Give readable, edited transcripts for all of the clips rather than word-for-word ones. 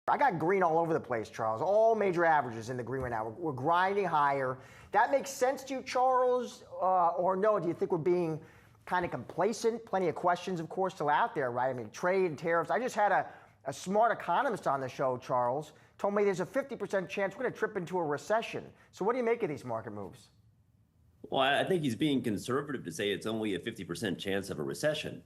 I got green all over the place, Charles. All major averages in the green right now. We're grinding higher. That makes sense to you, Charles, or no? Do you think we're being kind of complacent? Plenty of questions, of course, still out there, right? I mean, trade and tariffs. I just had a smart economist on the show, Charles, told me there's a 50% chance we're going to trip into a recession. So what do you make of these market moves? Well, I think he's being conservative to say it's only a 50% chance of a recession.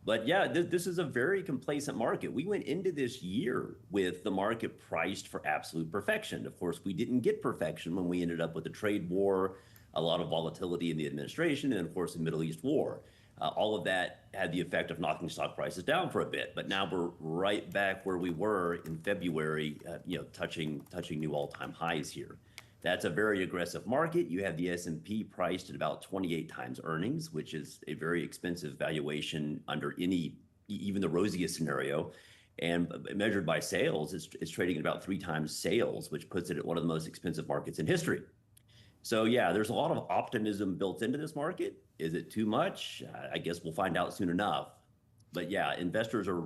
But yeah, this is a very complacent market. We went into this year with the market priced for absolute perfection. Of course, we didn't get perfection when we ended up with the trade war, a lot of volatility in the administration, and of course, the Middle East war. All of that had the effect of knocking stock prices down for a bit. But now we're right back where we were in February, touching new all-time highs here. That's a very aggressive market. You have the S&P priced at about 28 times earnings, which is a very expensive valuation under even the rosiest scenario. And measured by sales, it's trading at about 3 times sales, which puts it at one of the most expensive markets in history. So yeah, there's a lot of optimism built into this market. Is it too much? I guess we'll find out soon enough. But yeah, investors are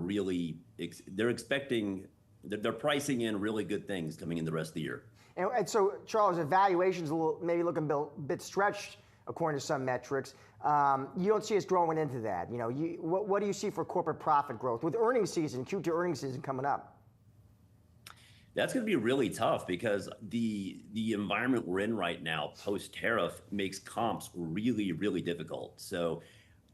they're pricing in really good things coming in the rest of the year. And so, Charles, the valuation's maybe looking a bit stretched according to some metrics. You don't see us growing into that. What do you see for corporate profit growth with earnings season, Q2 earnings season coming up? That's going to be really tough because the environment we're in right now, post-tariff, makes comps really, really difficult. So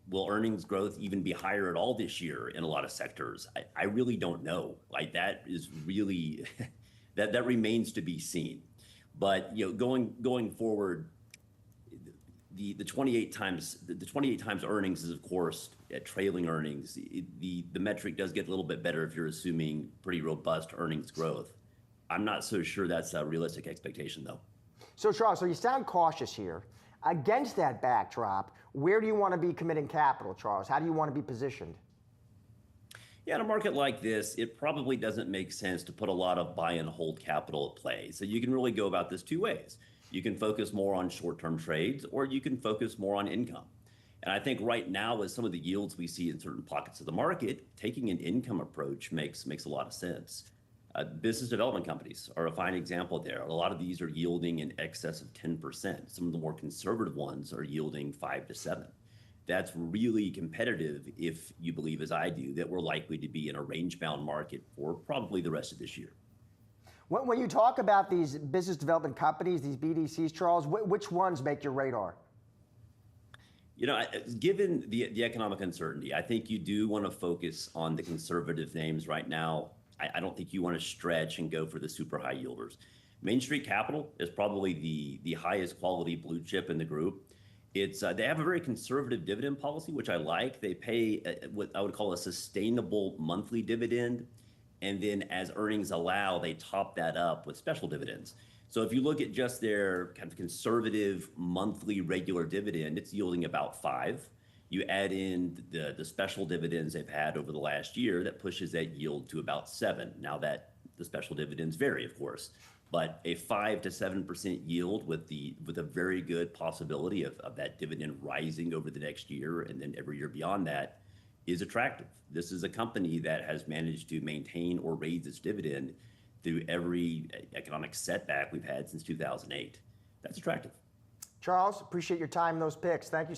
will earnings growth even be higher at all this year in a lot of sectors? I really don't know. Like that is really... That remains to be seen, but going forward, the 28 times earnings is of course trailing earnings. The metric does get a little bit better if you're assuming pretty robust earnings growth. I'm not so sure that's a realistic expectation though. So Charles, so you sound cautious here. Against that backdrop, where do you want to be committing capital, Charles? How do you want to be positioned? Yeah, in a market like this, it probably doesn't make sense to put a lot of buy and hold capital at play. So you can really go about this 2 ways. You can focus more on short-term trades, or you can focus more on income. And I think right now, with some of the yields we see in certain pockets of the market, taking an income approach makes a lot of sense. Business development companies are a fine example there. A lot of these are yielding in excess of 10%. Some of the more conservative ones are yielding 5 to 7. That's really competitive if you believe, as I do, that we're likely to be in a range-bound market for probably the rest of this year. When you talk about these business development companies, these BDCs, Charles, which ones make your radar? Given the economic uncertainty, I think you do want to focus on the conservative names right now. I don't think you want to stretch and go for the super high yielders. Main Street Capital is probably the highest quality blue chip in the group. They have a very conservative dividend policy, which I like. They pay what I would call a sustainable monthly dividend. And then as earnings allow, they top that up with special dividends. So if you look at just their kind of conservative monthly regular dividend, it's yielding about 5. You add in the special dividends they've had over the last year, that pushes that yield to about 7. Now that the special dividends vary, of course. But a 5 to 7% yield with a very good possibility of that dividend rising over the next year and then every year beyond that is attractive. This is a company that has managed to maintain or raise its dividend through every economic setback we've had since 2008. That's attractive. Charles, appreciate your time and those picks. Thank you.